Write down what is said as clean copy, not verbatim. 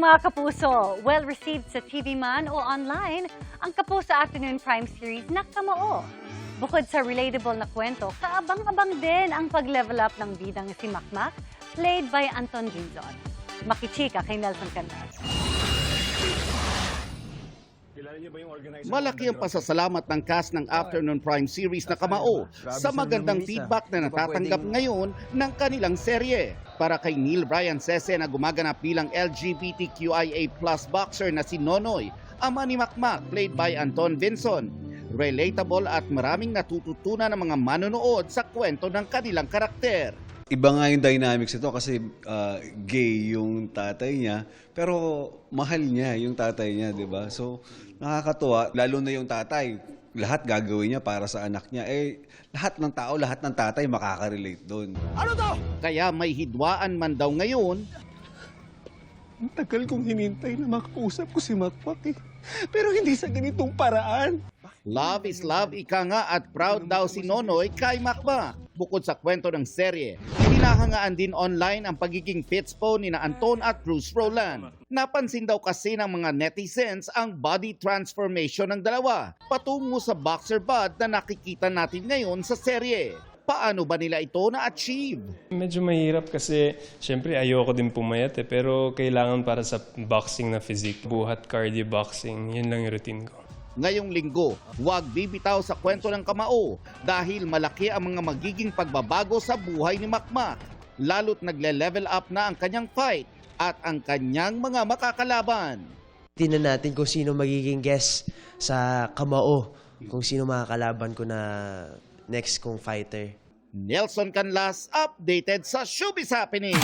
mga kapuso, well-received sa TV man o online, ang Kapuso Afternoon Prime Series na Kamao. Bukod sa relatable na kwento, kaabang-abang din ang pag-level up ng bidang si Makmak, played by Anton Ginzon. Makichika kay Nelson Canlas. Malaki ang pasasalamat ng cast ng Afternoon Prime Series na Kamao sa magandang feedback na natatanggap ngayon ng kanilang serye. Para kay Neil Brian Sese na gumaganap bilang LGBTQIA+ boxer na si Nonoy, ama ni Makmak, played by Anton Vinson. Relatable at maraming natututunan ng mga manonood sa kwento ng kanilang karakter. Iba nga yung dynamics ito kasi gay yung tatay niya, pero mahal niya yung tatay niya, di ba? So, nakakatuwa, lalo na yung tatay, lahat gagawin niya para sa anak niya. Eh, lahat ng tao, lahat ng tatay makaka-relate doon. Ano to? Kaya may hidwaan man daw ngayon. Ang tagal kong hinintay na makausap ko si Makmak eh. Pero hindi sa ganitong paraan. Love is love, ika nga, at proud daw si Nonoy kay Makmak. Bukod sa kwento ng serye, hinahangaan din online ang pagiging fitspo ni na Anton at Cruz Roland. Napansin daw kasi ng mga netizens ang body transformation ng dalawa, patungo sa boxer bod na nakikita natin ngayon sa serye. Paano ba nila ito na-achieve? Medyo mahirap kasi syempre ayoko din pumayat pero kailangan para sa boxing na physique. Buhat cardio boxing, yun lang yung routine ko. Ngayong linggo, huwag bibitaw sa kwento ng Kamao dahil malaki ang mga magiging pagbabago sa buhay ni Makmak. Lalo't nagle-level up na ang kanyang fight at ang kanyang mga makakalaban. Tingnan natin kung sino magiging guest sa Kamao, kung sino makakalaban ko na next kong fighter. Nelson Canlas, updated sa Showbiz Happening.